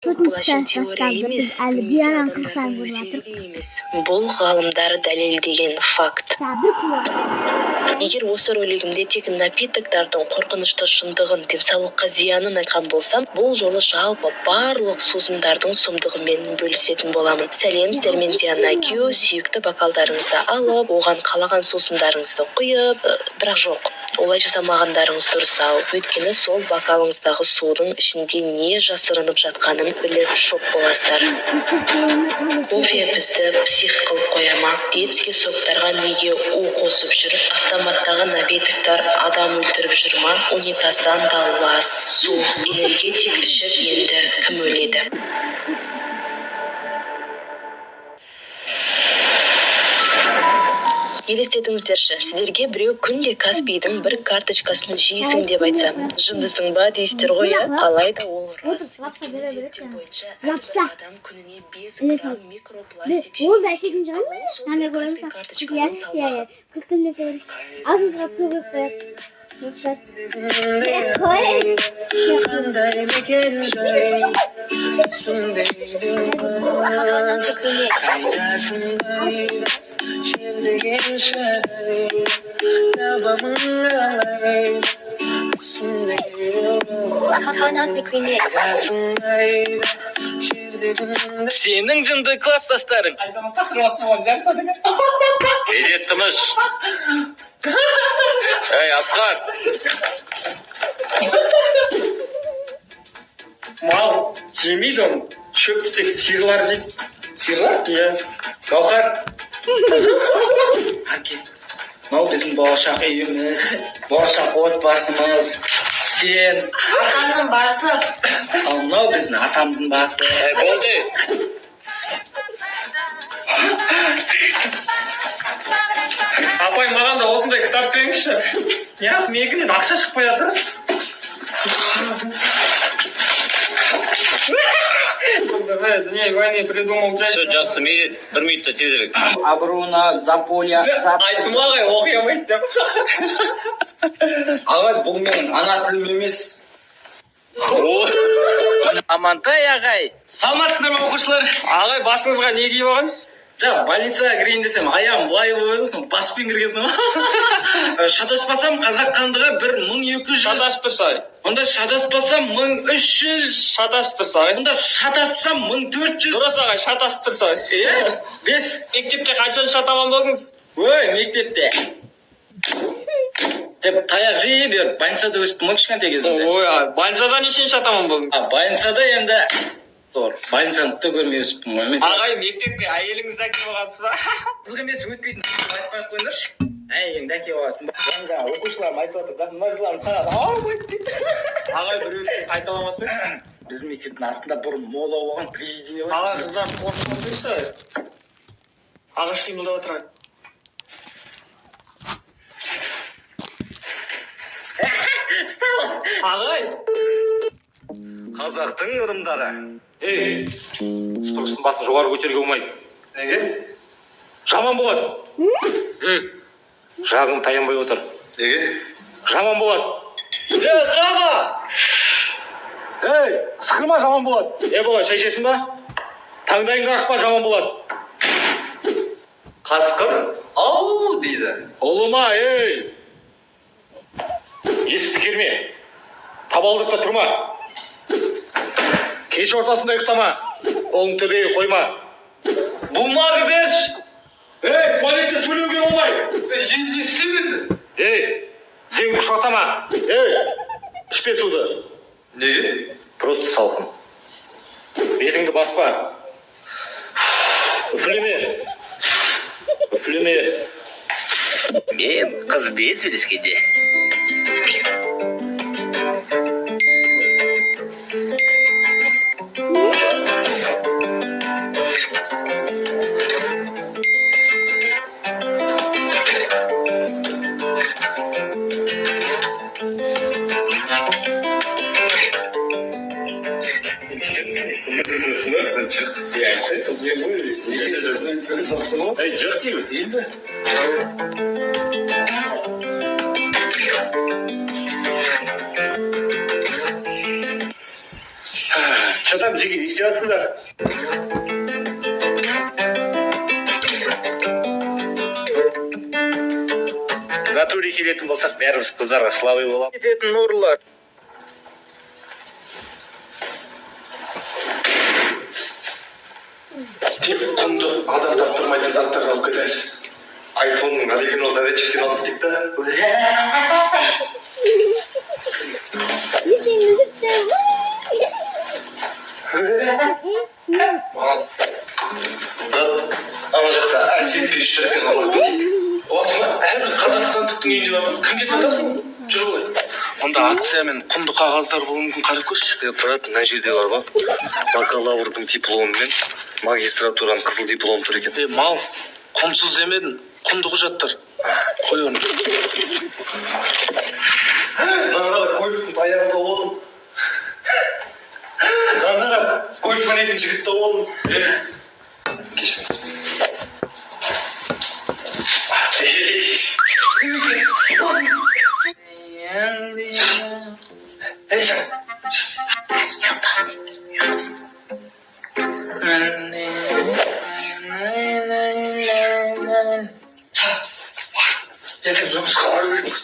Bulaşın teoriya емес, немесе адамдардың өзегілі емес. Бұл ғалымдар дәлелдеген факт. Егер осы ролигімде тек напитоктардың қорқынышты шындығын, денсаулыққа зиянын айтқан болсам, бұл жолы жалпы барлық сусындардың сұмдығымен бөлісетін боламын. Сәлем, сіздермен Диана Кю, сүйікті бокалдарыңызды алып, оған қалаған сусындарыңызды құйып, бірақ жоқ. Олай жасамағандарыңыз дұрыс-ау. Өйткені сол бокалыңыздағы судың ішінде не жасырынып жатқанын біліп шок боласыздар. Кофе бізді псих қылып қоя ма? Детский соктарға неге у қосып жүр? Автоматтағы напитоктар адам өлтіріп жүр ма? Унитаздан да лас, су, энергетик ішіп енді кім өледі? Елестетіңіздерші, сіздерге біреу күнде Каспийдің бір карточкасын жейсің деп айтса, жындысың ба дейсіздер ғой, алайда ол рас. Өйткені зерттеу бойынша әрбір адам күніне 5 грамм микропластик жейді. Ол да ішетін шығар ма? Ана көреміз. Көктемде аузымызға су құйып қояды. Достар. Сенің жынды класстастарың. Береттіміз. Ей, Асқар. Мал жемейді оны. Шөпті тек сиырлар жейді. Сиырлар? Иә. Гаухар. Әке. Мынау біздің болашақ үйіміз, болашақ отбасымыз. Сен атамның басы. Ал мынау біздің атамның басы. Болды. Апай, маған да осындай кітап беріңізші. Неғып мегінен ақша шықпай жатыр? Дүние войны придумал. Все, жақсы, мейді. 1 минутта тезірек. Абруна, Заполя. Айттым ағай, оқи алмайды деп. Ағай, бұл менің ана тілім емес. Амантай ағай. Саламатсыздар ма оқушылар? Ағай, басыңызға не киіп алғансыз? Жа, больницаға кірейін десем, аяғым былай болсын, баспен кіргенсің ба? Шатаспасам, қазақ хандығы 1200. Шатасып тұрсай. Онда шатаспасам 1300. Шатасып тұрсай. Онда шатассам 1400. Дұрыс ағай, шатасып тұрсай. Бес. Мектепте қанша шатаман болдыңыз? Ой, мектепте. Деп таяқ жей бер, больницада өстім ғой кішкентай кезімде. Ой, больницада нешен шатаман болдың? Больницада енді зор. Больницаны да көрмей өспім ғой. Ағай, мектепке әйеліңізді әкеліп алғансыз ба? Қызық емес, өтпейтін айтпай қойыңдаршы. Әйеліңді әкеліп аласың ба? Жаңа оқушыларым айтып жатыр да, мына жыланы саған ауырмайды дейді. Ағай, біреуді қайталамасың? Біздің мектептің астында бұрын мола болған привидение бар. Ағай, қыздар қорқып отырсай. Ағаш қимылдап отырайын. Ағай! Қазақтың ырымдары. Ей, спортшының басын жоғары көтеруге болмайды. Неге? Жаман болады. Жағың таянбай отыр. Неге? Жаман болады. Саба! Ей, сықырма, жаман болады. Болады, шай ішесің ба? Таңдайыңды қақпа, жаман болады. Қасқыр? Ау дейді. Ұлыма, ей! Есікті керме. Табалдықта тұрма. Кеш ортасында ұйықтама. Қолың төбеге қойма. Бумага берш! Ей, полиция сөйлеуге болмайды. Не істемеді? Ей, зеңді құшатама. Ей, ішпе суды. Неге? Просто салқын. Бетіңді баспа. Үфлеме. Үфлеме. Мен қызбен сөйлескенде. Ей, жоқ деймін. Енді. Шатам жеге, не істеватсыңдар? Натуре келетін болсақ, бәріміз қыздарға слабый боламыз. Кететін ұрылар. Тек құнды адам таптырмайтын заттарға алып кетеміз. Айфонның оригинал зарядчиктен алып кеттік та. Не сені күтті? Маған ана жақта әсет пештіріктен алып кетейік. Осыма әрбір қазақстандықтың үйінде бар. Кімге сатасың? Жүр ғой. Онда акциямен құнды қағаздар болуы мүмкін, қарап көрші. Брат, мына жерде бар ба? Бакалаврдың дипломы мен магистратураның қызыл дипломы тұр екен. Мал, құнсыз демедің, құнды құжаттар. Қой оны. Мына көліктің таяғында болдым. Мына көлік мінетін жігітті болдым. Кешіріңіз. Ей, ертең жұмысқа бару керек.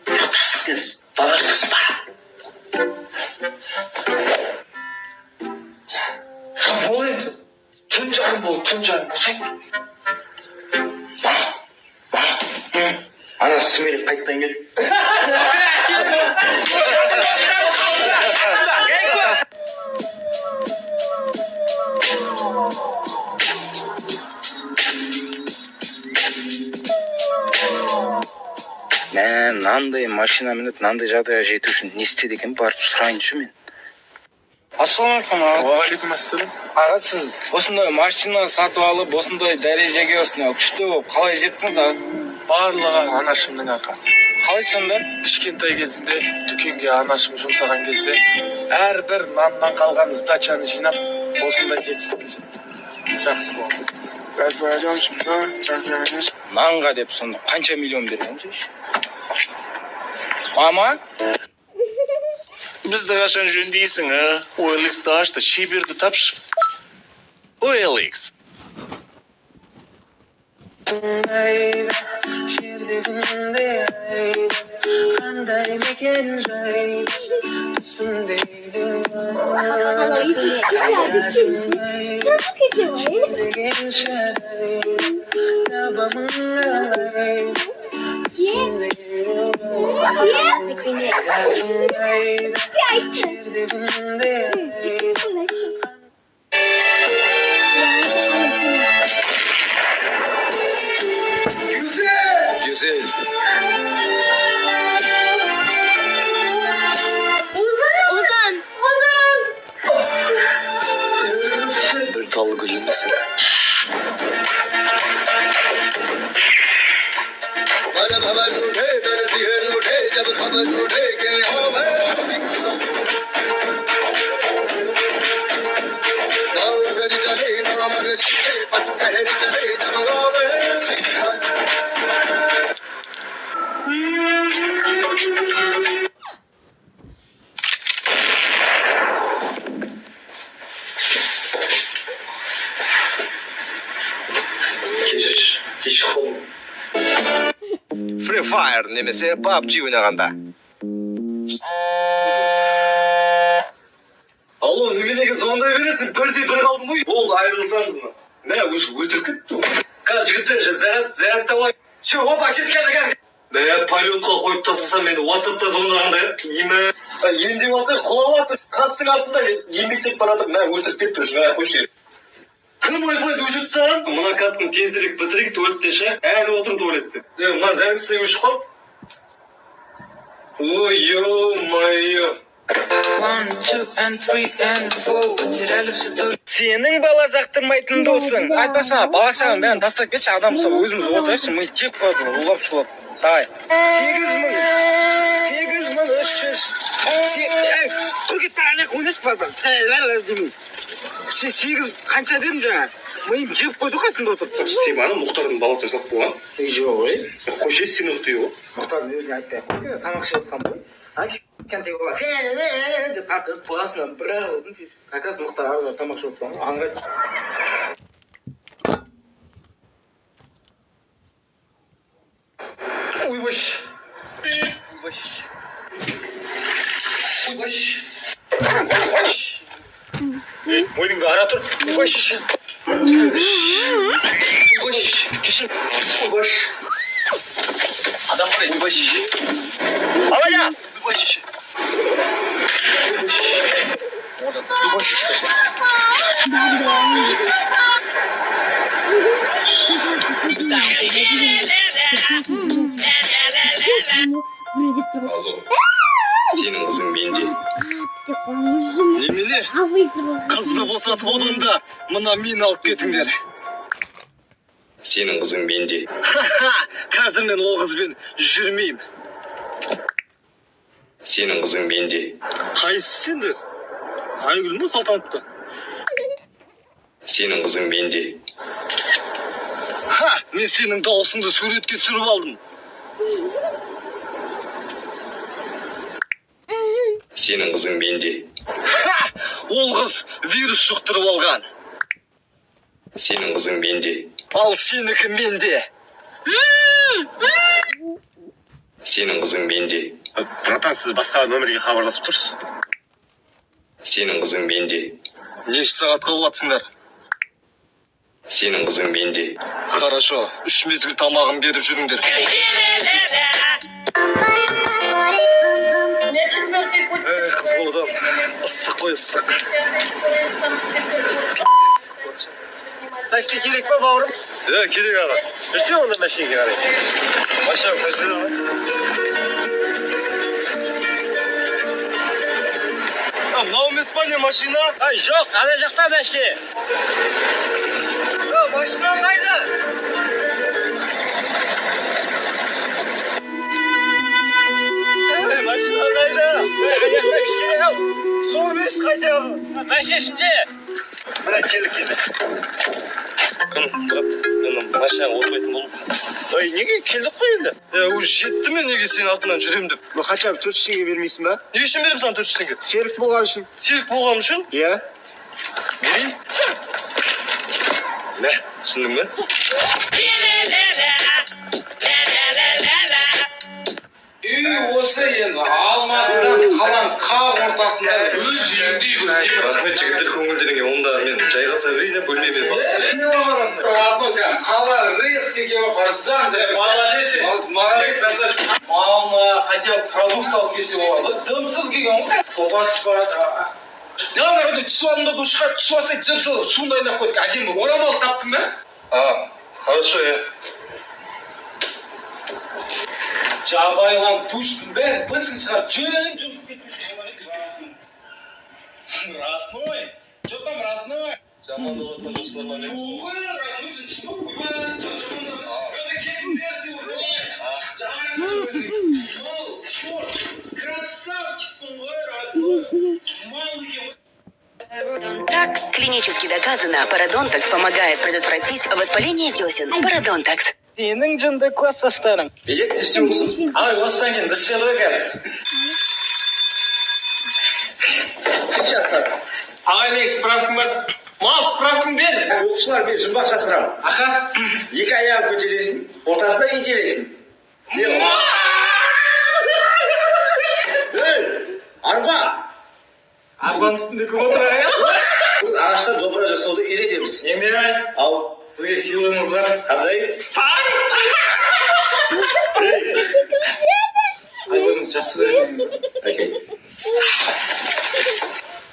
Ұйықтасың кез, бала ұйықтасын ба? Бол енді. Түн жарым болсаң. Ана сүмелеп қайттан кел. Мынандай машина мініп, мынандай жағдайға жету үшін не істеді екен, барып сұрайыншы мен. Ассалаумағалейкум. Уағалейкум ассалам. Аға, сіз осындай машина сатып алып, осындай дәрежеге осындай күшті болып қалай жеттіңіз, аға? Барлығы анашымның арқасы. Қалай сонда? Кішкентай кезімде дүкенге анашым жұмсаған кезде әрбір наннан қалған сдачаны жинап, осындай жетістікке жеттім. Жақсы болды. Нанға деп сонда қанша миллион берген жеш? Мама? Бізді қашан жөндейсің, а? OLX-ті ашты, шеберді тапшы. OLX. Alo, ikinci. Çabuk ediyor. Güzel. Ozan. Bir tallı gülümsün. Free Fire немесе PUBG ойнағанда. Алло, неге звондай бересің? Бірдей бір қалдым ғой. Болды, айырылсаңыз мына. Мә, уже өлтіріп кетті. Қазір жігіттер, заряд табай. Че, опа, кеткен. Полетқа қойып тастаса мені WhatsApp'та звондағанда. Емдей басай, құлап атыр. Қастың артында еңбектеп баратыр. Мә, өлтіріп кетті уже. Мә, қойшы. Кім Wi-Fi өшіріп саған? Мына каттың тезірек бітірейік, туалетте ше. Әлі отырым туалетте. Мына зарядкасы өшіп қалып. Ой, ё-моё. Сенің бала жақтырмайтын досың. Айтпаса, бала шағын бәрін тастап кетші, адам болса өзіміз отырайықшы, мы жеп қойып, улап-шулап. Давай. 8.300. Күркетті аяқ ойнаш бар. 8 қанша дедім жаңа? Миым жеп қойды қасында отырып. Сибаны Мұхтардың баласы жоқ болған. Жоқ, ой. Қойшы сені ұқты его. Мұхтардың өзіне айтпай қойды. Тамақ ішіп отқан ғой. Ай, кішкентай бала, сен деп тартып басынан бір-ақ алдым. Как раз Мұхтар ағалар тамақ ішіп отырған ғой, аңырайды. Ойбаш. Мойныңды ара тұр. Ойбаш. Ойбаш. Адам қарай. Ойбаш. Алая. Ойбаш. Сенің қызың менде. Немене? Қызды босатып отырмда, мына мені алып кетіңдер. Сенің қызың менде. Қазір мен ол қызбен жүрмеймін. Сенің қызың менде. Қайсысы енді? Айгүл ма, Салтанат па? Сенің қызың менде. Мен сенің дауысыңды суретке түсіріп алдым. Сенің қызың менде. Ол қыз вирус жұқтырып алған. Сенің қызың менде. Ал сенікі менде. Сенің қызың менде. Братан, сіз басқа нөмірге хабарласып тұрсыз. Сенің қызың менде. Неше сағатқа болатсыңдар? Сенің қызың менде. Хорошо, 3 мезгіл тамағын беріп жүріңдер. Қыз болдым. Ыстық қой, ыстық. Такси керек па, бауырым? Керек аға. Жүрсе онда машинеге қарай. Машинаңыз қайсыда ма? Мынау емес па не машина? Жоқ, ана жақта машина. Машина қайда? Машина қайда? Аяқта кішкене ау. Су емес қайда? Машина ішінде. Мына келді. Кім, брат, мен машинаға отырмайтын болдым. Неге келдік қой енді? Уже жетті ме неге сен артынан жүрем деп? Хотя бы 400 теңге бермейсің ба? Не үшін берем саған 400 теңге? Серік болған үшін. Серік болғаным үшін? Иә. Берейін. Мә, түсіндің бе? Осы енді Алматыдан қаланың қақ ортасында өз үйіңдей көрсең. Рахмет жігіттер көңілдеріңе. Онда мен жайғаса берейін деп бөлмеме бар. Қала резкіге барсаң, молодец. Мама, хотя бы продукт алып келсе болады. Дымсыз келген ғой. Топасып барады. Нағырды түсіп алдым да душқа түсіп алсай жып-жылы суын дайындап қойдық. Әдемі орамал таптың ба? Хорошо, я. Жабайған душтың бәрі бітсін шығарып жүн-жүн кетпесе. Родной, что там родной? Жаман болатын достарыма мен. Красавчиксың ғой, родной. Клинически доказано, парадонтакс помогает предотвратить воспаление десен. Парадонтакс. Сенің жынды класстастарың. Билет не істеуіңіз? Ай, осыдан кейін дұрыс жел ғой қазір. Ағай, мен справкың бар. Мал, справкың бер. Оқушылар мен жұмбақ шақырамын. Аха. Екі аяғын көтересің, ортасында ентелесің. Арба! Арбаның үстінде кім отыр ағай? Бұл ағаштан допыра жасауды үйретеміз. Неме ай? Ал Сізге сыйлығыңыз бар. қандай? Ай, өзіңіз жақсы көресің.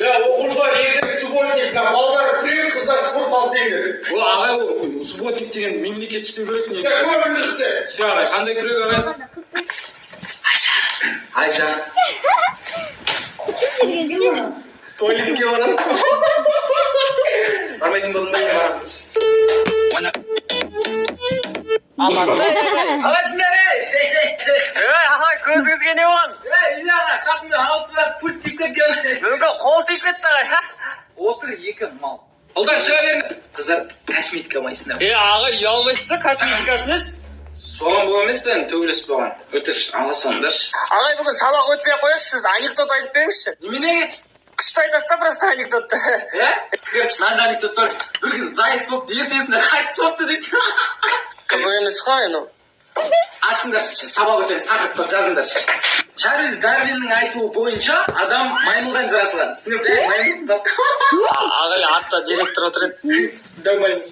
Оқушылар ертең субботник, балдар күрек, қыздар спорт алып деймін. Ол ағай ол субботник деген мемлекет істеу керек не? Көріңізді. Все ағай, қандай күрек ағай? Айжан. Туалетке барады. Бармайтын болдым ба, мен барамын. Қалайсыңдар, ей? Ағай, көзіңізге не болған? Ей, ағай, қатынды алсырап пульт тиіп кеткен. Мүмкін қол тиіп кетті ағай. Отыр екі мал. Ұлдар шыға беріңдер. Қыздар косметика алмайсыңдар. Ағай, ұялмайсыз да косметикасы емес? Соған бұл емес пен, төбелес болған. Өтіріш, аласаңдаршы. Ағай, бүгін сабақ өтпей қояшы, сіз анекдот айтып беріңізші. Неменеге? Күшті айтасыз да просто анекдотты. Көрші, мынандай анекдот бар. Бір күн зайыс болыпты, ертесінде қайтыс болыпты дейді. Қызық емес қой, ну. Ашыңдаршы, сабақ өтеміз, тақырыпты жазыңдаршы. Чарльз Дарвиннің айтуы бойынша адам маймылдан жаратылған. Сен маймылсың ба? Ағай, артта директор отыр еді. Да, маймыл.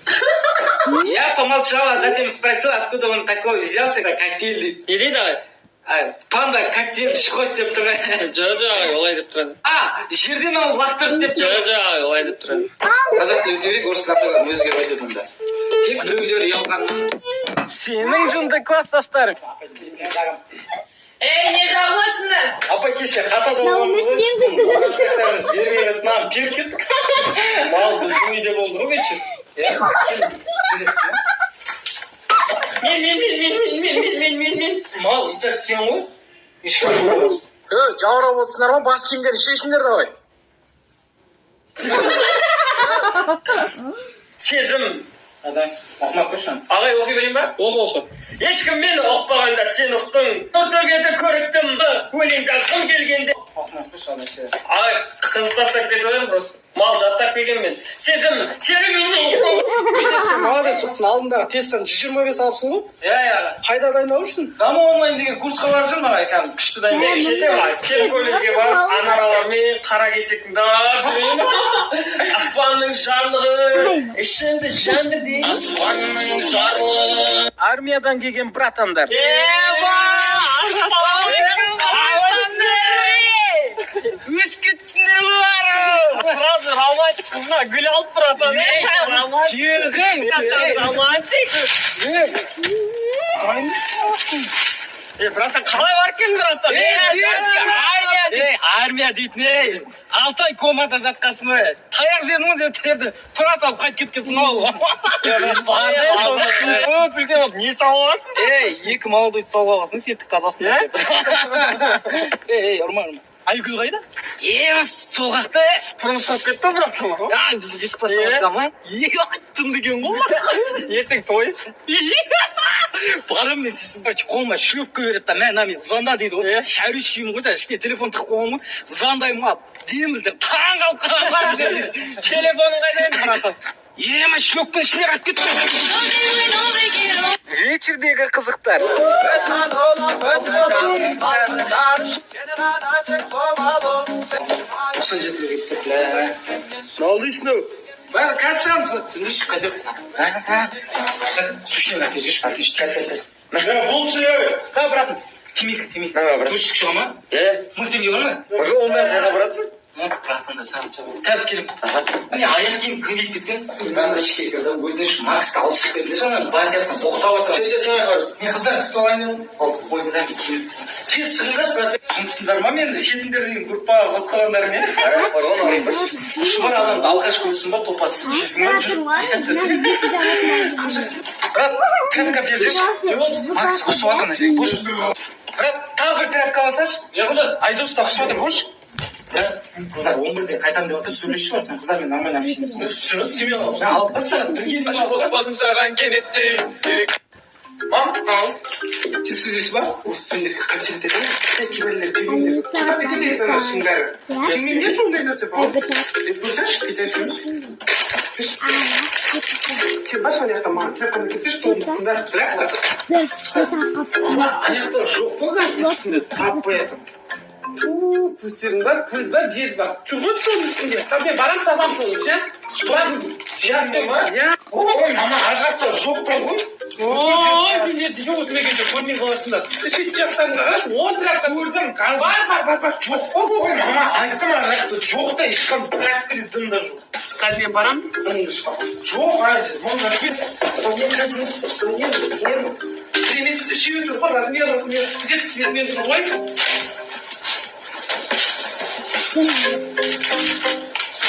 Я помолчал, а затем спросил, откуда он такой взялся, как коктейль. Не дейді ағай? Панда коктейль шықойды деп тұр. Жоқ, ағай, олай деп тұрады. Жерден алып лақтырды деп тұр. Жоқ, ағай, олай деп тұрады. Қазақ тілін сөйлейік, орыс тілін өзгеріп айтады онда. Тек біреулер ұялғаннан. Сенің жынды класстастарың. Ей, не жалғасыңдар? Апа кеше қатада Мынау болғанбыз не істеймін деп бермей жатсам беріп кеттік. Мал біздің үйде болды ғой бетші. Мен. Мал, и так сен ғой. Жаурап отырсыңдар ма? Бас киімдерді шешіңдер давай. Сезім. Оқымақ қойшан. Ағай оқи берейін ба? Оқы. Ешкім мені оқпағанда сен ұқтың. Нұртөгеді көріктім ды. Өлең жазғым келгенде. Оқымақ қойшан. Ағай, қызы тастап кетіп өдім просто. Мал жаттап келген мен. Сезім, сені мені ұқтың. Сен молодец, сосын алдындағы тесттен 125 алыпсың ғой? Иә. Қайда дайындалу үшін? Даму онлайн деген курсқа барып жүрмін ағай, кәдімгі күшті дайындап жетемін ағай. Кел колледжге барып, анаралармен қара кесектің дап жүрейін. Аспанның жарлығы, ішімді жанды дейін. Аспанның жарлығы. Армиядан келген братандар. Өз кетсіңдер бар. Сразу романтик қызына гүл алып братан. Тегін. Романтик. Братан, қалай барып келдің, братан? Армия дейтін, 6 ай комада жатқасың ба? Таяқ жедің ғой деп терді, тұра салып қайт кеткенсің ол. Көп үлкен болып, не сауып аласың? 2 молодойды сауып аласың, септік тазасың. Ұрма. Айгүл қайда? Сол қақта тұрмыс болып кетті, братан. Біздің есік бастап атсам, айттым деген ғой. Ертең той. Барам мен сіздің қолыма шөпке береді да, мен звонда дейді ғой. Шәрушеймін ғой, ішіне телефон тықып қойған ғой. Звондаймын ап, демілдер таң қалып қалған жерде. Телефоның қайда еді, братан? Ема шөптің ішіне қап кетті. Вечердегі қызықтар. Осыны жетілер еттік. Не oldu İsno? Бәрі қазір шығамыз ба? Нүшік қайдырсың? Сушнен әке, жүш әке, жүш. Бұл şey. Қа, братым? Темекі. Нүшік шыға ма? 1000 теңге бар ма? Ondan қайда барасың? Братым да саған жабылды. Қазір келіп. Міне аяқ киім кім киіп кеткен? Бәрі ішке кірді. Өтініш Максты алып шығып кетті. Жаңағы партиясынан тоқтап отыр. Сен қарасың. Мен қыздар күтіп алайын. Ойындан киіп. Тез шығыңдаршы, брат. Жұмысыңдар ма мен? Шетіңдер деген группаға қосқаландар мен. Шұбар адамды алғаш көрсін ба, топасыз. Брат, тряпка берші. Макс құсып отыр. Брат, тағы бір тряпка аласашы. Айдос та құсып отыр, көрші. Қыздар 11-де қайтам деп отыр, сөйлесші бар. Сен қыздармен нормально общайсың. Шырыз, семен алып. Алып қатсаған, бірге Қоспадым саған кенеттей. Мам, ал. Сіз бар? Осы сендерге қапсет етеді. Кейбірлер тегендер. Тегендер сондай нәрсе бар. Көрсәші, кетер сөйлес. Сен баш аяқта маған тряпканы кетпеш, толын үстінде тряпка. Аяқта жоқ болған үстінде тап қоятын. Көздерің бар, көз бар, жез бар. Чүгіз соның үстінде. Мен барам табам соның, ше? Сұрадың, жиятын ба? Ой, мама, ажақта жоқ бар ғой. Ой, сендер деген өзімегенде көрмей қаласыңдар. Шет жақтарында қараш, 10 тряпка көрдім. Бар. Жоқ қой, ой, мама, айттым ажақта жоқ та, ешқам тряпка дымда жоқ. Қазір мен барам, дымды шығам. Жоқ, айзы, мұнда Кремет үшеуі тұр ғой, размер, цветмен тұр ғой.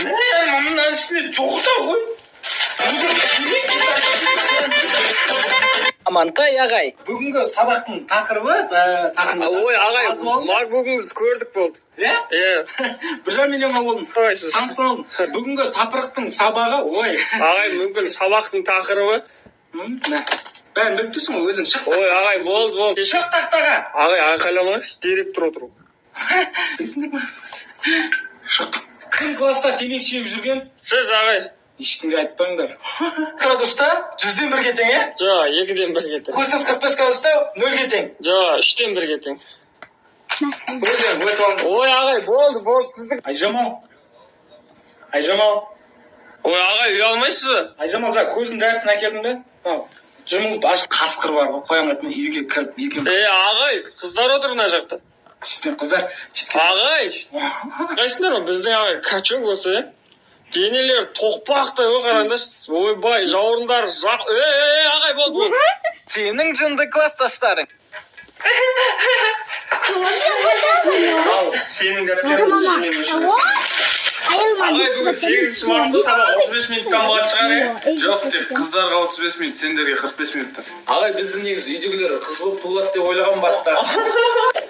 Мамның ішінде жоқ та ғой. Амантай ағай, бүгінгі сабақтың тақырыбы, Ой, ағай, макбугыңызды көрдік болды. Иә? 1,5 миллионға болдым. Таныстан алдым. Бүгінгі тақырыптың сабағы, ой. Ағай, мүмкін сабақтың тақырыбы. Бәрін біліп тұрсың ғой, өзің шық. Ой, ағай, болды. Шық тақтаға. Ағай, айқайламаңызшы, директор отыр. Шық. Кім класста темекі шегіп жүрген? Сіз, ағай. Ешкімге айтпаңдар. Градуста 100-ден 1-ге тең, е? Жоқ, 2-ден 1-ге тең. Курсыңыз 45 градуста 0-ге тең. Жоқ, 3-ден 1-ге тең. Өзің, өт алың. Ой, ағай, болды, сіздің. Айжамал. Ой, ағай, ұялмайсыз ба? Айжамал, жаңа көздің дәрісін әкелдің бе? Ал. Жұмылып аш қасқыр бар ғой, қоям айтма, үйге кіріп екеуін. Ағай, қыздар отыр мына жақта. Шетпен қыздар. Ағай, қайсыңдар ма? Біздің ағай качок осы, денелер тоқпақтай ғой, қараңдаршы. Ойбай, жауырындар жақ. Ағай, болды. Сенің жынды класстастарың. Ал, сенің дәптеріңді жинаймын үшін. Ағай, бүгін 8-ші мартта сабақ 35 минуттан болады шығар, е? Жоқ, тек қыздарға 35 минут, сендерге 45 минутта. Ағай, біздің негізі үйдегілер қыз болып туылады деп ойлаған баста.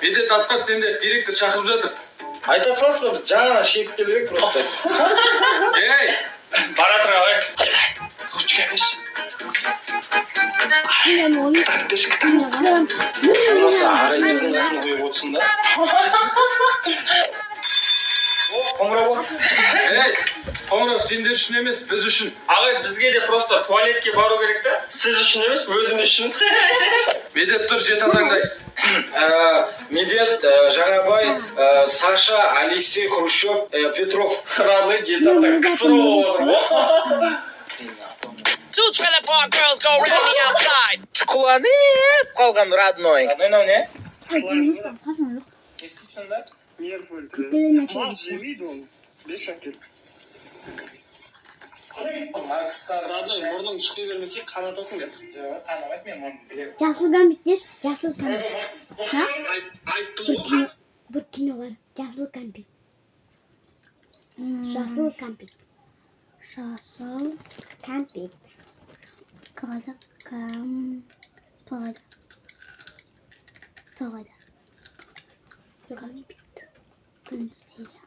Медет Асқар, сенде директор шақырып жатыр. Айта саласыз ба, біз жаңа шегіп келдік просто. Ей, Бара тұр, ағай. ручка беш. Болмаса ағай біздің қасымыз ойып отырсын да. Қоңырау бар. Ей, қоңырау сендер үшін емес, біз үшін. Ағай, бізге де просто туалетке бару керек та. Сіз үшін емес, өзіміз үшін. Медет тұр, жет атаңдай. Медет, Жаңабай, Саша, Алексей, Хрущев, Петров. Радный жетатан кісір olur. Шұқыланып қалған родной. Мынау не? Естисің да? Мал жемейді оны. Беш әкел. Радный, мұрның шықи бермесе қанатасың деп. Қанамайды мен оны білемін. Жасыл гамбит, жасыл гамбит. Айттым ғой. Bir кино var. Жасыл гамбит. Жасыл гамбит. Жасыл гамбит. Қағада қағада. Гамбит. Консилия.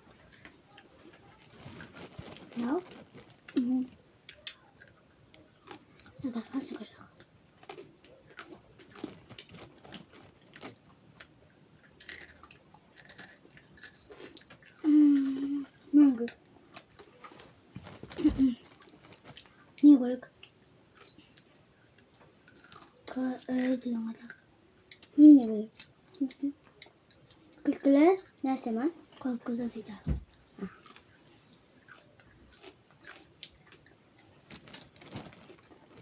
No? Басқа жоқ. Мангы. Не керек? Деген адам. Не керек? Күлкілі нәрсе ма? Күлкілі видео.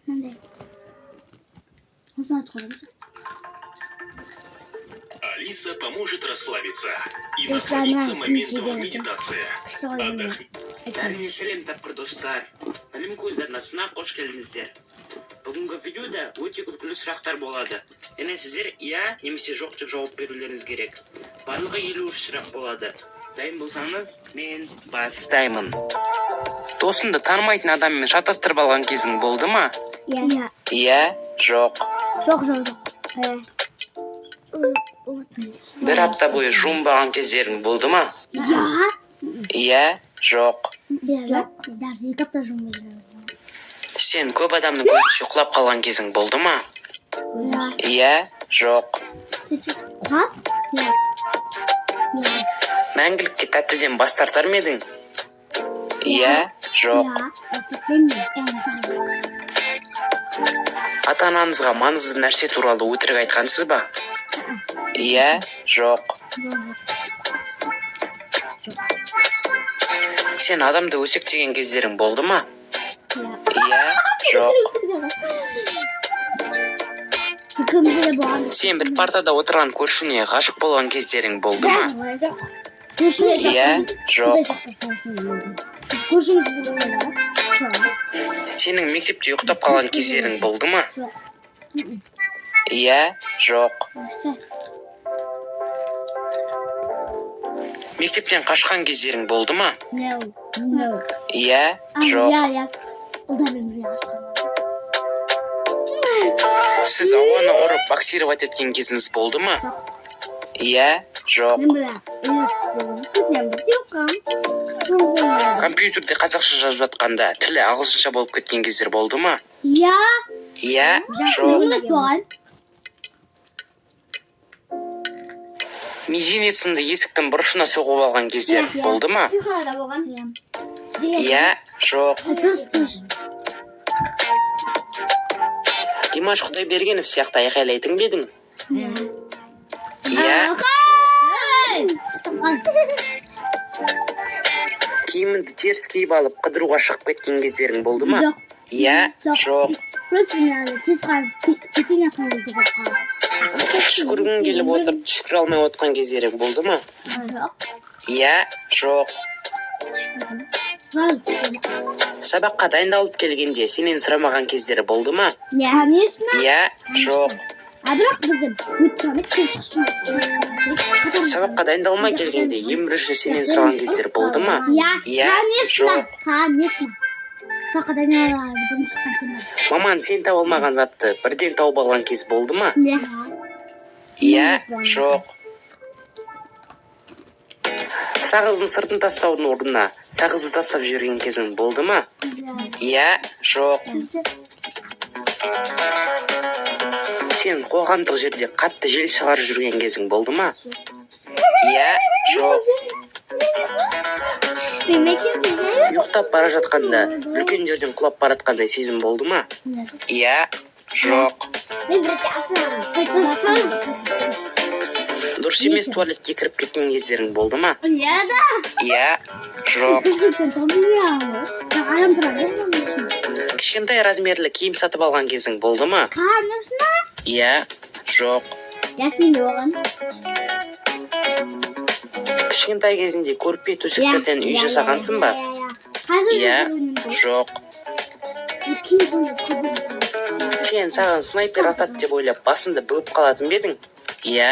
Мандай. Узнать хочешь? Алиса поможет расслабиться и То есть насладиться она моментом в принципиально. медитации. Что она? Отдохни. Бәріне сәлем тапқыр достар. Білім көздарнасына қош келдіңіздер. Бүгінгі видеода өте күлкілі сұрақтар болады. Яғни сіздер иә немесе жоқ деп жауап берулеріңіз керек. Барлығы 53 сұрақ болады. Дайын болсаңыз, мен бастаймын. Досыңды танымайтын адаммен шатастырып алған кезің болды ма? Иә. Иә, жоқ. Жоқ. Бір апта бойы жуынбаған кездерің болды ма? Иә. Иә, жоқ. Жоқ. Даже 2 апта жумайды. Сен көп адамның көзінше құлап қалған кезің болды ма? Иә. Иә, жоқ. Құлап? Иә. Мәңгілікке тәттіден бас тартар ма едің? Иә, жоқ. Ата-анаңызға маңызды нәрсе туралы өтірік айтқансыз ба? Иә, жоқ. Сен адамды өсектеген кездерің болды ма? Иә, жоқ. Сен бір партада отырған көршіңе ғашық болған кездерің болды ма? Иә, жоқ. Сенің мектепте ұйықтап қалған кездерің болды ма? Иә, жоқ. Мектептен қашқан кездерің болды ма? Иә, жоқ. Сіз ауаны ұрып боксировать еткен кезіңіз болды ма? Иә, жоқ. Компьютерде қазақша жазып жатқанда тілі ағылшынша болып кеткен кездер болды ма? Иә. Иә, Жақсы жоқ. рет болған. Мизинеціңді есіктің бұрышына соғып алған кездер болды ма? Тихонада болған. Иә, жоқ. Тұз. Димаш Құдайбергенов сияқты айқайлайтын ба едің? Иә, киіміңді теріс киіп алып қыдыруға шығып кеткен кездерің болды ма? Жоқ. Иә, жоқ. Просто мен тез қалып кеткен қалды деп қалды. Түшкіргің келіп отырып түшкіре алмай отқан кездерің болды ма? Жоқ. Иә, жоқ. Сразу кеткен. Сабаққа дайындалып келгенде сенен сұрамаған кездері болды ма? Конечно. Иә, жоқ. Бірақ бізде өтсәмет кешіксін. Сабаққа дайындалмай келгенде ең бірінші сенен сұраған кездер болды ма? Иә, конечно. Конечно. Сабаққа дайындалған бірінші шыққан сен бар. Маман сен таба алмаған затты бірден тауып алған кез болды ма? Иә. Иә, жоқ. Сағыздың сыртын тастаудың орнына сағызды тастап жүрген кезің болды ма? Иә, жоқ. Сен қоғамдық жерде қатты жел шығарып жүрген кезің болды ма? Иә, жоқ. Ұйықтап бара жатқанда үлкен жерден құлап баратқандай сезім болды ма? Иә, жоқ. Мен бірде асырам. Дұрыс емес туалетке кіріп кеткен кездерің болды ма? Иә да. Иә, жоқ. Адам тұрады. Кішкентай размерлі киім сатып алған кезің болды ма? Конечно. Иә, жоқ. Ясмин болған. Кішкентай кезінде көрпе төсектерден үй жасағансың ба? Иә, жоқ. Сен саған снайпер атады деп ойлап басында бүгіп қалатын ба едің? Иә,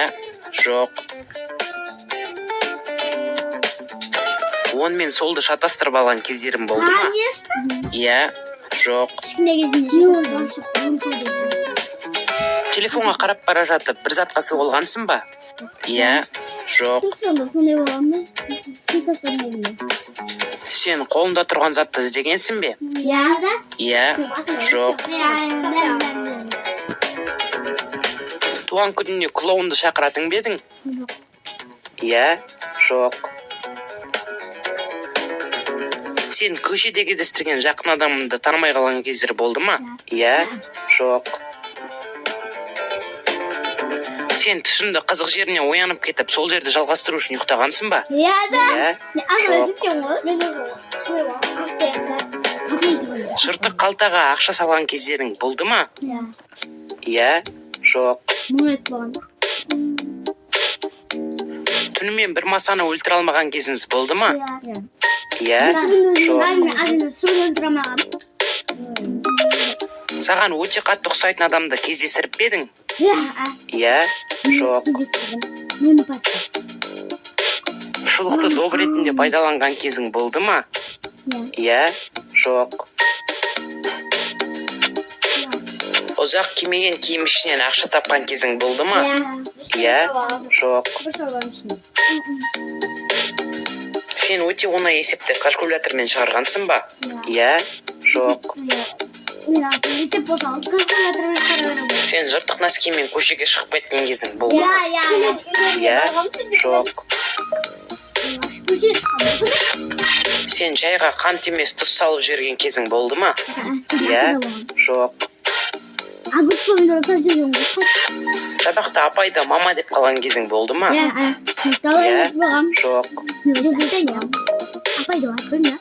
жоқ. Оң мен солды шатастырып алған кездерің болды ма? Конечно. Иә, жоқ. Кішкентай кезінде. Телефонға қарап бара жатып бір затқа соғылғансың ба? Иә, жоқ. Тоқсанда сондай болған ба? Сүйті сондай. Сен қолында тұрған затты іздегенсің бе? Иә да. Иә, жоқ. Туған күніне клоунды шақыратын ба едің? Иә, жоқ. Сен көшеде кездестірген жақын адамыңды танымай қалған кездер болды ма? Иә, жоқ. Сен түсіңді қызық жеріне оянып кетіп, сол жерді жалғастыру үшін ұйықтағансың ба? Иә да. Иә, жоқ. Мен өзім. Жыртық қалтаға ақша салған кездерің болды ма? Иә, жоқ. Мұрет болған. Түнімен бір масаны өлтіре алмаған кезіңіз болды ма? Иә, Мен сұрын өлтірамаған. Саған өте қатты ұқсайтын адамды кездестіріп пе едің? Иә. Жоқ. Мені патты. Шұлықты доп ретінде пайдаланған кезің болды ма? Иә, жоқ. Ұзақ кимеген киім ішінен ақша тапқан кезің болды ма? Иә, жоқ. Сен өте оңай есепті калькулятормен шығарғансың ба? Иә, жоқ. Есеп болса, калькулятормен шығарғаным. Сен жыртық носкимен көшеге шығып кеткен кезің болды ма? Иә, жоқ. Сен жайға қант емес тұз салып жіберген кезің болды ма? Иә, жоқ. Агут помидор салып жүрген ғой. Сабақта апайды мама деп қалған кезің болды ма? Далай болғам. Жоқ. Апайды айтпаймын,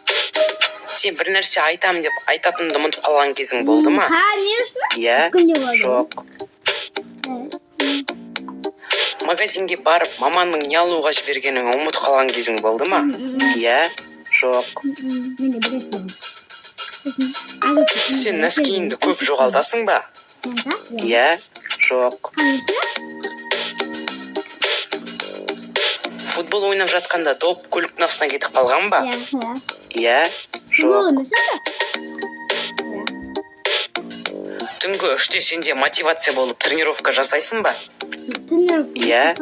Сен бір нәрсе айтам деп айтатынды ұмытып қалған кезің болды ма? Конечно. Иә, жоқ. Магазинге барып, маманың не алуға жібергенін ұмытып қалған кезің болды ма? Иә, жоқ. Сен носкиіңді көп жоғалтасың ба? Иә, жоқ. Футбол ойнап жатқанда доп көліктің астына кетіп қалған ба? Иә, жоқ. Түнгі 3-те сенде мотивация болып тренировка жасайсың ба? Иә,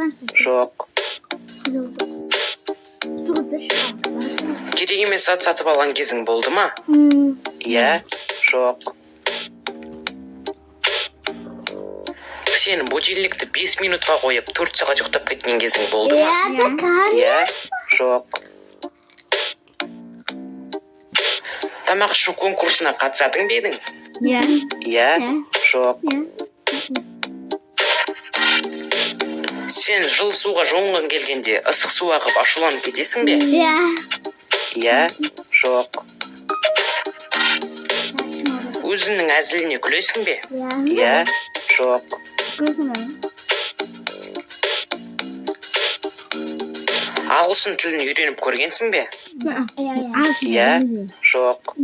жоқ. Керек емес зат сатып алған кезің болды ма? Иә, жоқ. сен будильникті 5 минутқа қойып 4 сағат ұйықтап кеткен кезің болды ма? Ya da kan. Иә, жоқ. Тамақ ішу конкурсына қатысатын ба едің? Ya. Иә, Ya. жоқ. Ya. Сен жыл суға жоңған келгенде ыстық су ағып ашуланып кетесің бе? Ya. Иә, жоқ. Saçma. Өзіңнің әзіліне күлесің бе? Ya. Иә, жоқ. Kızım. Ағылшын тілін үйреніп көргенсің бе? Ya. Al şimdi. Иә, жоқ.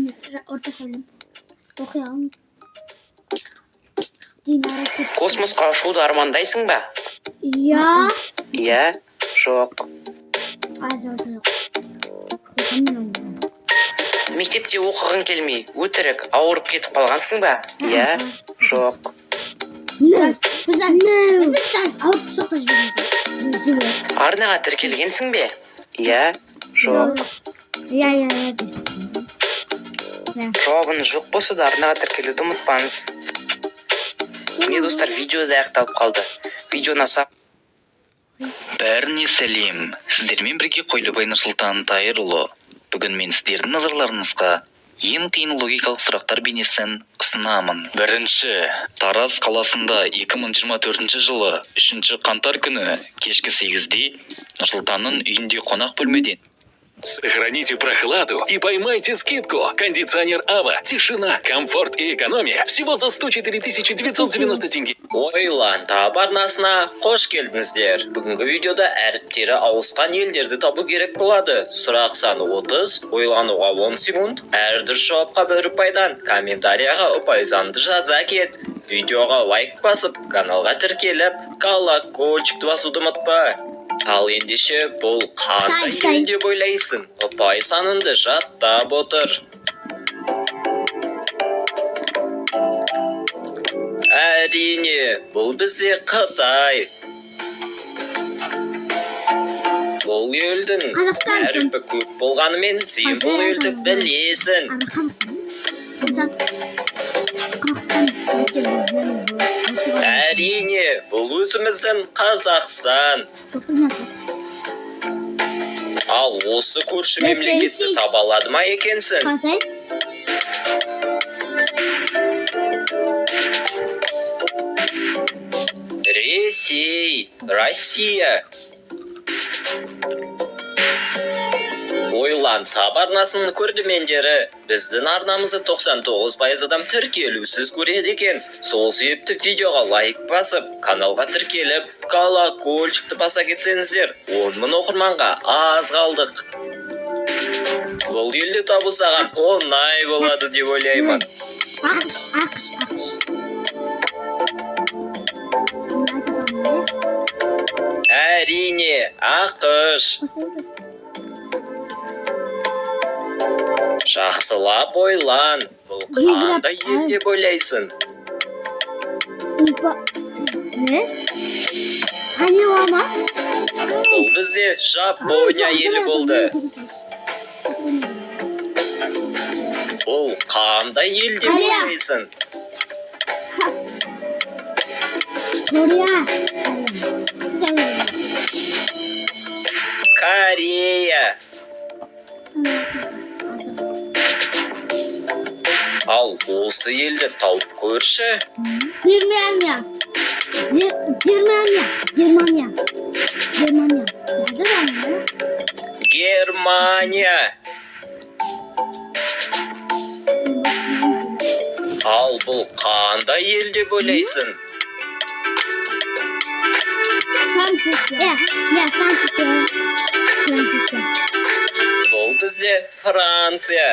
Orta söyleyeyim. Okuyalım. Dinara tut. Космосқа ұшуды армандайсың ба? Ya. Иә, жоқ. Azaldı. Okuyamıyorum. Мектепте оқығың келмей, өтірік, ауырып кетіп қалғансың ба? Иә, жоқ. Ne? Bizden ne? Bizden alıp satış veriyor. Арнаға тіркелгенсің бе? Иә, жоқ. Ya. Жауабыңыз жоқ болса да арнаға тіркелуді ұмытпаңыз. Міне достар, видео да аяқталып қалды. Видеоны сап. Бәріне сәлем. Сіздермен бірге Қойлыбай Нұрсұлтан Тайырұлы. Бүгін мен сіздердің назарларыңызға ең қиын логикалық сұрақтар бейнесін ұсынамын. Бірінші, Тараз қаласында 2024 жылы 3 қаңтар күні кешкі 8-де Нұрсұлтанның үйінде қонақ бөлмеден Сохраните прохладу и поймайте скидку. Кондиционер Ава. Тишина, комфорт и экономия. Всего за 104 990 тенге. Ойлан таб арнасына қош келдіңіздер. Бүгінгі видеода әріптері ауысқан елдерді табу керек болады. Сұрақ саны 30, ойлануға 10 секунд. Әрдір жауапқа бір ұпайдан комментарияға ұпай санды жаза кет. Видеоға лайк басып, каналға тіркеліп, колокольчикті басуды ұмытпа. Ал ендеше бұл қандай ел деп ойлайсың? Ұпай санынды жаттап отыр. Әрине, бұл бізде Қытай. Бұл елдің Қазақстан. әріпі көп болғанымен сен бұл елді білесің. Ama Kazakistan. Kazakistan. Әрине, бұл өзіміздің Қазақстан. Ал осы көрші мемлекетті таба алады ма екенсің? Kazay. Ресей, Россия. Ойлан таб арнасының көрермендері біздің арнамызды 99% адам тіркелусіз көреді екен. Сол себепті видеоға лайк басып, каналға тіркеліп, колокольчикті баса кетсеңіздер, 10 000 оқырманға аз қалдық. Бұл елді табу саған оңай болады деп ойлаймын. Ақш. Әрине, ақш. Жақсылап ойлан. Бұл қандай ел деп ойлайсың? Ne? Hani o ama? Бұл бізде Жапония елі болды. Бұл қандай ел деп Корея. ойлайсың? Korea. Корея. Ал осы елді тауып көрші. Germania. Germania. Nerede lan bu? Германия. Ал бұл қандай ел деп ойлайсың? Fransa. Ya Fransa. Бұл бізде Франция.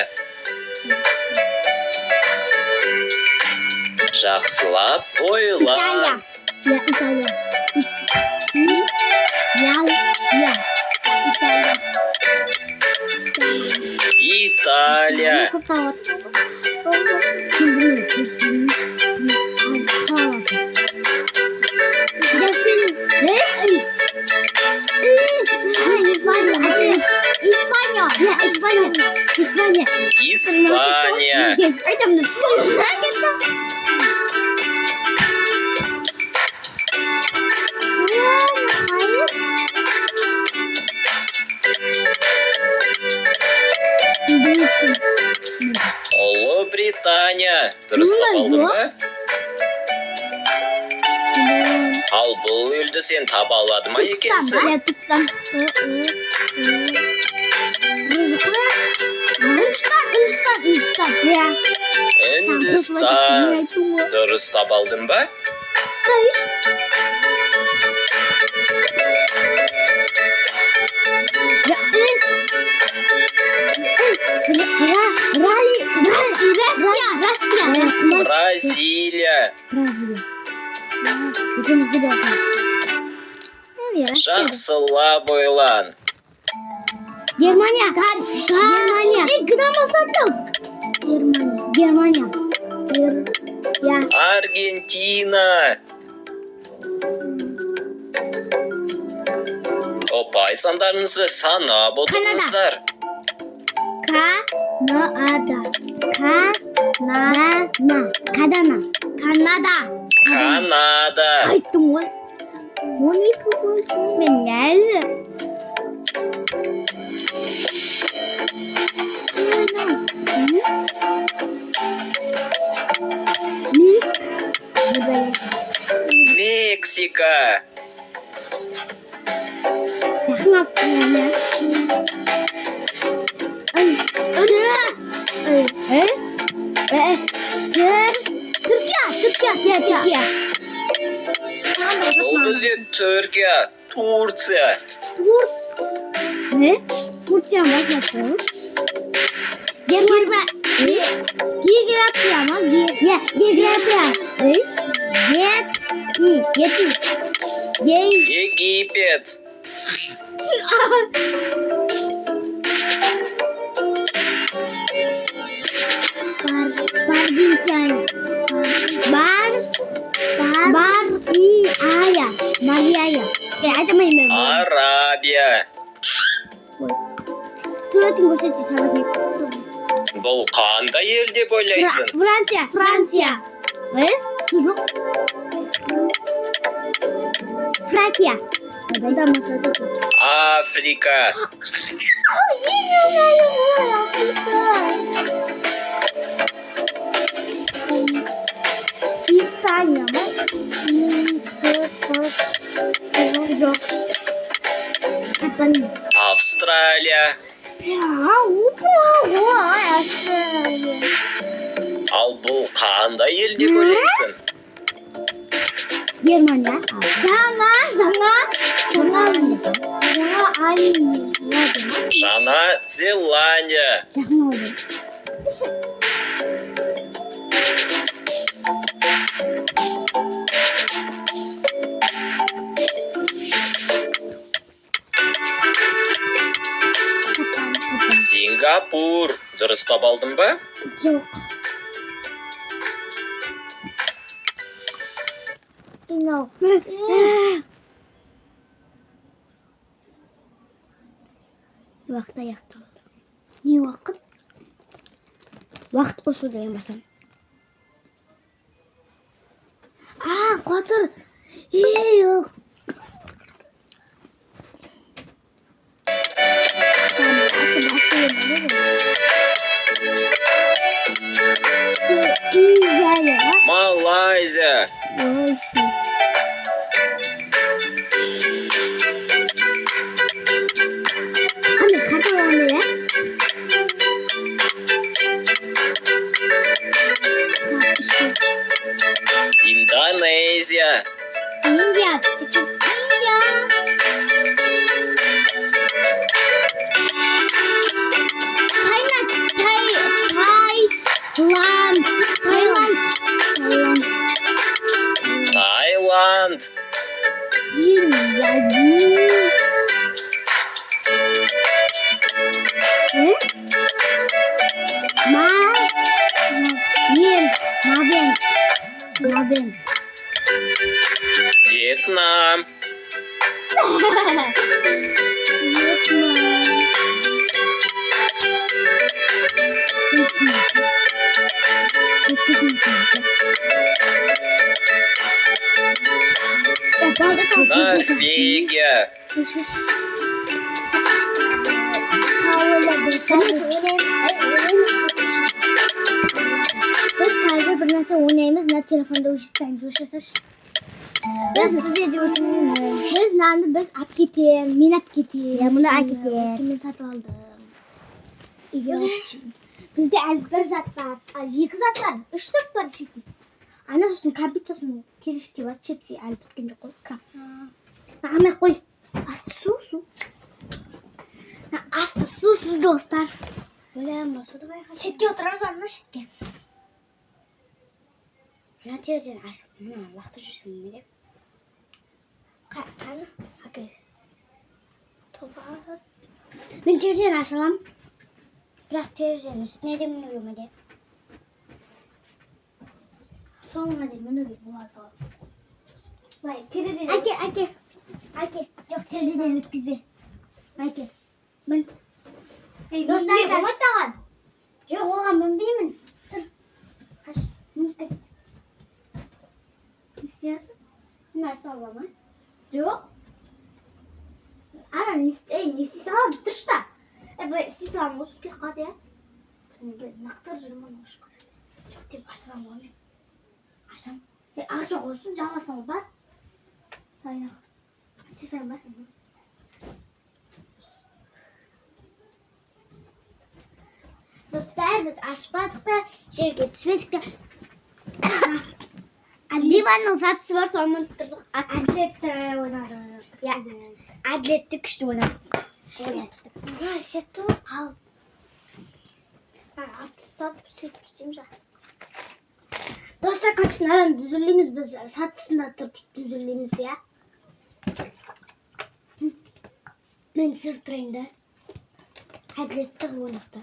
Жақсылап ойла. İtalya. Италия. İspanya. Испания. Hayır. Demiştim. Ұлыбритания. Дұрыс Мұнда табалдың жоқ. ба? Ал бұл елді сен таба алады ма екенсің? Я Түркістан. Үндістан. Я. Үндістан. Дұрыс табалдың ба? Конечно. Россия. Бразилия. Екеумізге де оқиды. Жақсылап ойлан. Германия. Германия. Гдан басаттық. Германия. Я. Аргентина. Опай сандарыңызды санап отырыңыздар. Канада. Канада. Айттым ғой. 12 болды. Мен әлі. Мексика. Жақын аптым әне. Түркия. Бұл бізде Түркия, Турция. Ne? Turkça başlattı. Geografya ama geografya. Египет. Арабия. Suratın gösterisi tabii. Бұл қандай ел деп ойлайсың? Fransa. Сурық. Франция. Африка. İspanya mı? Yok. Австралия. Ал бұл қандай ел деп ойлайсың? Германия. Жаңа Зеландия. Сингапур. Дұрыс табалдың ба? Жоқ. Уақыт аяқталды. Не уақыт? Уақыт қосу деген басам. Қотыр. Жоқ. Малайзия. Anne karta var mı ya? Индонезия. Индия. Таиланд. Вьетнам. Беги. Biz hozir bir narsa o'ynaymiz, na telefonda eshitsangiz o'shasiz. Biz sizga deyapmiz. Biz nonni biz olib ketaylik, men olib ketaylik. Buni olib ketaylik. Men sotib oldim. Bizda bir zat bor, ikki zat bor, uch zat bor ishlaydi. Ana shuning kompyuterni kelishga va chipsi olib ketganda qo'y. Mana qo'y. Asti suv. Asti suvsiz do'stlar. Bo'laman, suvda qo'y. Chetga o'tiramiz, ana chetga. Ya terjen aşk. Mana vaqtijsin meni. Qani? Aka. Tobas. Men terjen aşalam. Biroq terjen ne deb meni yo'madi. Sonra deb meni yo'madi. Voy, terjen. Aka. Yo'q, terjen o'tkazbe. Aka. Men do'stlar qanday tag'an? Yo'q, o'g'am men bilmayman. Tur. Qash. İstiyorsun? Nasıl olma? Yok. Ana nisam tırsta. Bu nisam olsun ki kadar. Naktar zaman olsun. Çok tip aslan var. Aslan. Aslan olsun canlasın var. Hayır. Nisam var. Dostlar biz aşağıda şirket spesifik. Livanın satısı var sonra atlet oynadık. Ya atletli güçlü oynadık. Ya şeto al. Atlet sütüpsüm zaten. Dostlar kaçın aran düzülüğümüz biz satısında atıp düzülüğümüz ya. Ben sırtırayında. Atletli oynadık.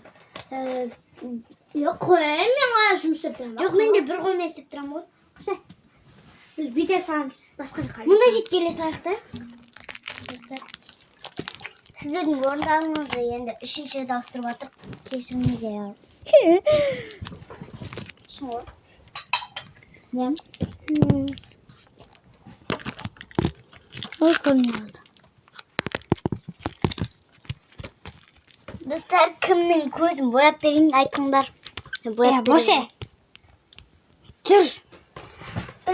Yok koyayım ya şimdi sırtırayım. Yok ben de bir koymaya sırtırayım bu. Biz bir de sanırız. Başka bir kalesi. Bunda ciddiyle ayakta. Sizlerin yorumlarınızda yerinde işe dağıstırıp atıp kesinlikle yavrum. Şu. Yem. O konuyordu. Dostlar kimnin gözüm boyap verin aytыңдар. Boyap boşe. Dur.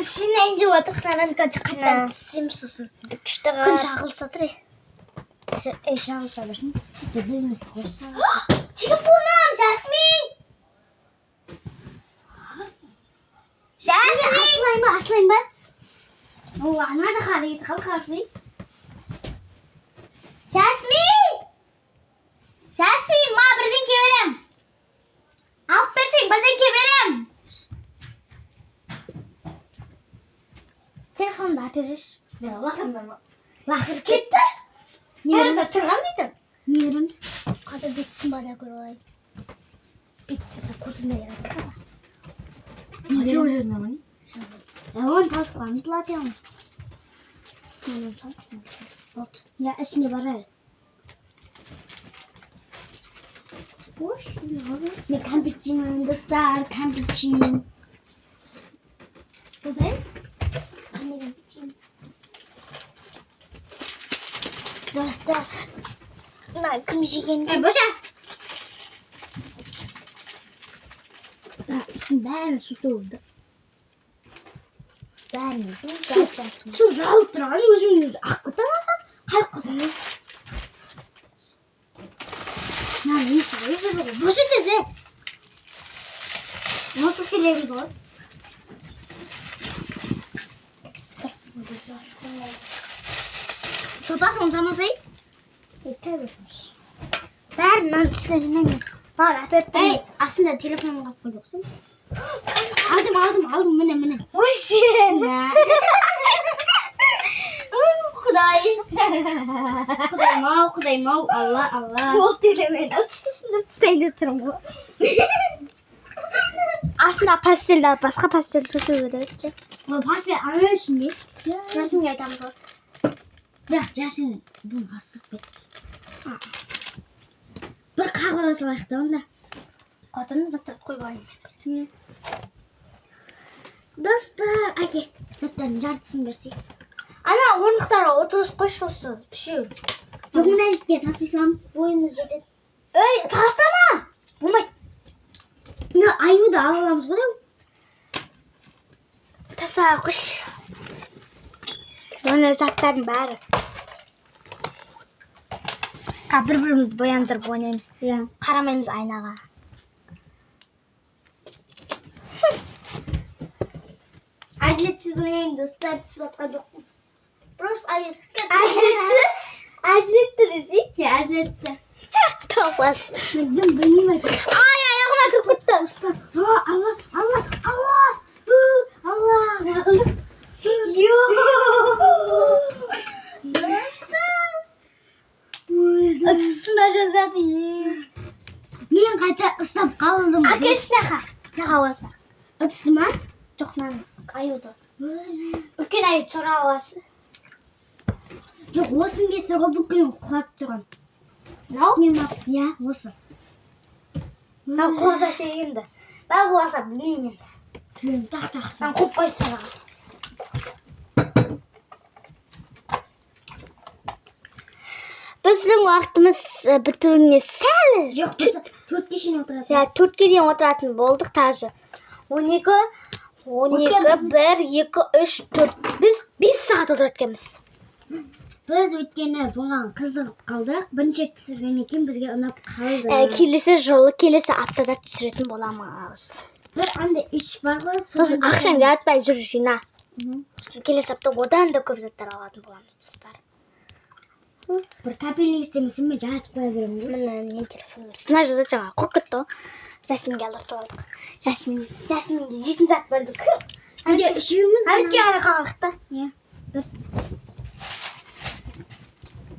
Şimdi indi vatıkların kaçaktan sim susur. Dikişte kun şakılsa tırı. Şakılsa versin. Biz mi sıkıyorsun? Telefonum Jasmine. Jasmine. Aslayım ben. O anacı karıydı kalkarsın. Jasmine ma birden keverem. Alt besin birden keverem. Telefonda atırız. Ya vakit gitti. Nerede sırlamaydım? Niyerim? Kadar bitsin bana göre. Bitsin de kurtulma yaratık ama. Nasıl olacak ne bani? Ya on tas kalmış latıyorum. Ne olacak? Bot. Ya şimdi var. Boş. Ne kan biçim dostlar kan biçim. Güzel. Dostlar. Ben kımıcıyım. Boşa. Ben su doldu. Ben su rahattıran özümüz. Hakikaten kalp kazanır. Neyse. Boşa teze. Nasıl şeyleri var? Sopas ontamasayı? Yeter misin? Ben üstlerinden yok. Valla dörtten aslında telefonumu kapatıyorsun. Aldım mene. Hoş ya. Kudayım Allah. Bol dilemeyin. Altısını bu. Aslında pasteller başka pastel tutuyordu. Bu pastel anladın şimdi. Resim geldi ama. Ya resim bu nasıl bir? Bir kahve salaktı onda. Kadını zaten koyayım. Şimdi. Dostlar, zaten jartısını versin. Ана орындықтарға отырғызып қойшы осы үшеу. Жоқ, мына жерге тастасам бойымыз жетеді. Ей, тастама! Болмайды. Мына аюды ала аламыз ғой. Тастап қойшы. Мына заттардың бәрі. Бір-бірімізді бояндырып ойнаймыз. Қарамаймыз айнаға. Әділетсіз ойнаймын, достар, түсіп атқан жоқпын. Просто әділетсіз. Әділетсіз? Әділетті десей? Не, әділетті. Тауқас. Мен білмеймін. Ай, аяғыма кіріп кетті. Ұстап. Алла. Ұтысына жазады. Мен қайта ұстап қалдым. Әкеш наға. Наға оласа. Ұтысты ма? Жоқ, нан аюды. Үлкен аю тұра оласы. Жоқ, осын кесі ғой бүкілін құлап тұрған. Иә, осы. Мен құласа шегенді. Мен құласа білмеймін енді. Тақ. Мен қоппай сұраға. Біздің уақытымыз бітуіне сәл. Жоқ, біз 4-ке шейін отыратын. Иә, 4-ке дейін отыратын болдық тажы. 12, 1, 2, 3, 4. Біз 5 сағат отыраткенбіз. Біз өткені бұған қызығып қалдық. Бірінші түсіргеннен кейін бізге ұнап қалды. Келесі жолы, келесі аптада түсіретін боламыз. Бір андай ішік бар ғой. Сосын ақшаңды атпай жүр жина. Келесі апта одан да көп заттар алатын боламыз, достар. Бір капельник істемесін мен жаратып қоя беремін. Міне менің телефоным. Сына жазады жаңа қоқытты. Жасминге алдыртып алдық. Жасминге жейтін зат бердік. Әйде үшеуміз. Әйке ары қалақты. Иә. Бір.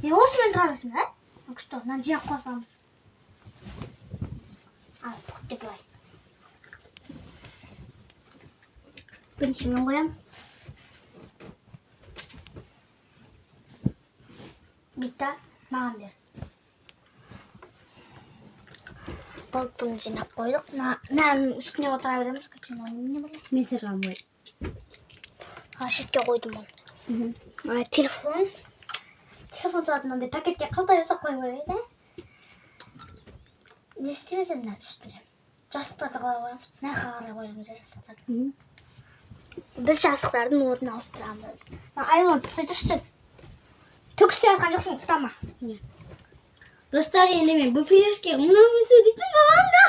Осымен тұрарысың, ә? Күшті, мынаны жинап қосамыз. Ал, бұқты былай. Бірінші мен қоям. Бита, маған бер. Бұны жинап қойдық. Мынаның үстіне отыра береміз. Мен сырған бой. Шетке қойдым оны. Телефон сағатынан пакетке қалтай жасап қойып көрейді. Не істейміз енді үстіне? Жастықтарды қалай қоямыз? Не қалай қоямыз жастықтарды? Біз жастықтардың орнын ауыстырамыз. Айлан түсті. Түкісте атқан жоқсың, ұстама. Достар, енді мен бұл пейеске мұнамын сөйлейтін болам да.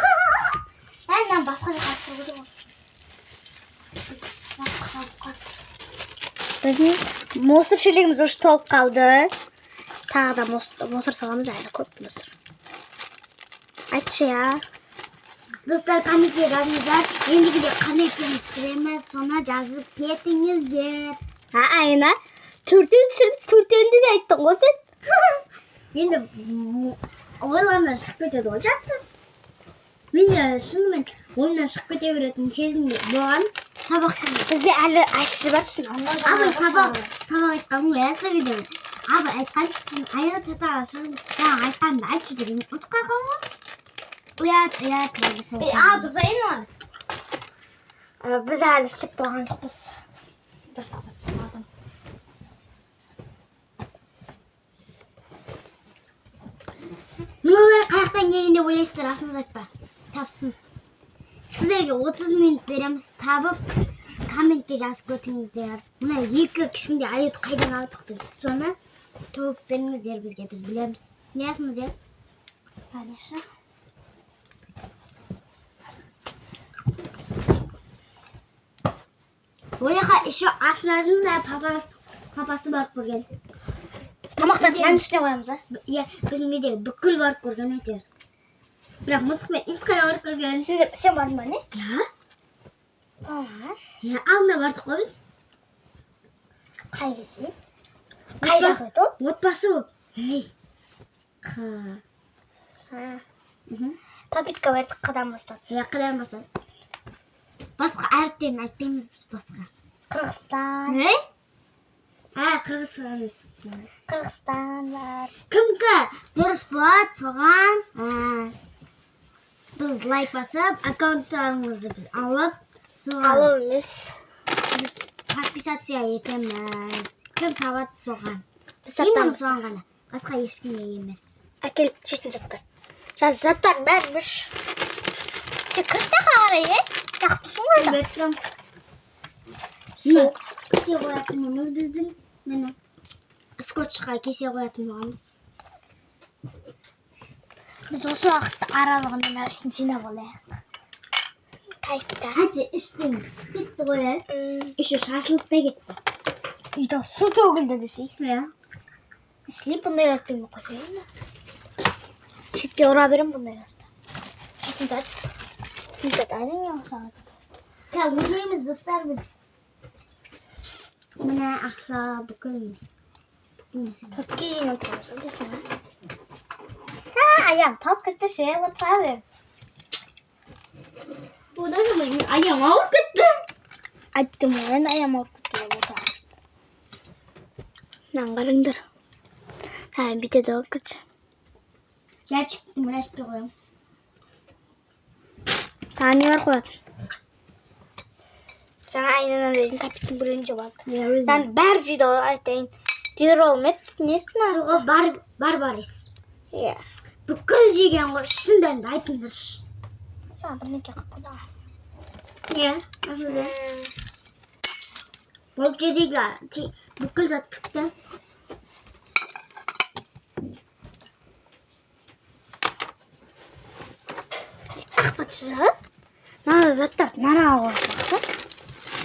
Әннен басқа жаққа тұрғыды ғой. Біздің мусор шелегіміз ұш толып қалды. Тағы да мусор саламыз, әлі көп мусор. Айтшы я. Достар, комментке жазыңыздар. Ендігіде қандай фильм түсіреміз, соны жазып кетіңіздер. Айна. Төртеуінде де айттың ғой сен. Енді ойларымнан шығып кетеді ғой жатсың. Мен де шынымен ойымнан шығып кете беретін кезінде болған. Бізде әлі әші бар түсін. Абай сабақ айтқан ғой әсі кедемін. Абай айтқан үшін айға тұтаға шығып айтқанды айтшы деген ұтып қалған ғой. Ұят. Дұрыс айын var. Біз әлі істеп болған жоқпыз. Жасақта түсіладым. Мыналар қаяқтан келгенде ойлайсыздар, расыңыз айтпа. Тапсын. Сіздерге 30 минут береміз, табып, комментке жазып өтіңіздер. Мына 2 кішкентай аюды қайдан алдық біз. Соны тауып беріңіздер бізге, біз білеміз. Не ясыңыз, Конечно. Ояқа еще асыназының да папасы барып көрген. Тамақтарды мән үстіне қоямыз, Иә, біздің үйде бүкіл барып көрген әйтеуір. Бірақ мысық мен ит қана барып көрген. Сен бардың ба, не? Иә. Иә, алдына бардық қой біз. Қай кесе? Қай жас ойды ол? Отбасы болып. Ей. Попитка бардық қадан бастады. Иә, қадан бастады. Басқа әріптерін айтпаймыз біз басқа. Қырғызстан. Не? Қырғызстан бар. Кімкі дұрыс болады соған біз лайк басып, аккаунттарыңызды біз алып емес подписация етеміз. Кім табады соған. Имам соған ғана. Басқа ешкімге емес. Әкел жейтін заттар. Жаңа заттардың бәрі бір. Кіртті қарай, Яқты соң ойда. Бертрам. Су. Кесе қоятынымыз біздің. Мені. Скотчқа кесе қоятынымыз біз. Біз осы уақытта аралығында үстін жинап алайық. Кайфта. Әте іштен пісіп кетті ғой. Үші шашылып та кетті. Үйді су төгілді десей. Ішлеп бұндай өртпен қойсайын. Шетке ұра берем бұндай өртті. Шетет әден яусаға. Кәл өйлейміз достар біз. Міне ақша бүкіліміз. Төртке ең өтеміз. Өтесін ә? Ayağım top gitti şeye batırıyorum. Bu da zaman ayağım ağır gitti. Attım ben ayağım ağır gitti. Nangarındır. Ha bir de daha gitti. Ya çıktım ben işte koyayım. Tane var koyalım. Sana aynen dedim kapitin birinci bak. Ben berci de aytayın. Diyor olmet net mi? Soğa barbaris. Ya. Бүкіл жеген ғой, шындан да айтыңдар. Бірнеке қып құда. Ашылды. Бұл жердегі бүкіл зат бітті. Ақпатшы жағып. Мына заттар нараға қойсақ.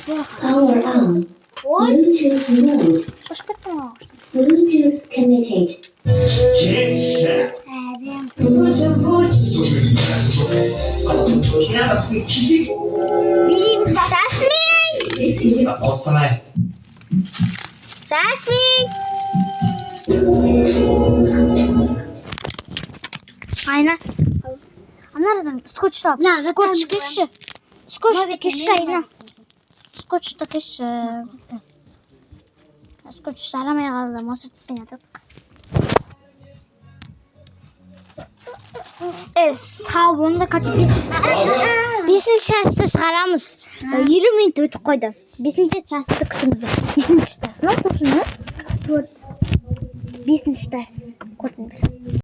Power on. Bluetooth mode. Қош кеттің ағырсың. Bluetooth connected. Bileyim Jasmine! Jasmine! Aynen. Anladın? Skoç da. Skoç kişi. Skoç da kişi aynen. Skoç da kişi. Skoç saramaya kaldı. Mosut istemedik. Sabunu da kaçıp besinci çasты шығарамыз. 20 минут өтіп қойды. Бесінші часты күтіңіздер. Бесінші часына қосыңыз. Бесінші час. Көрдіңдер.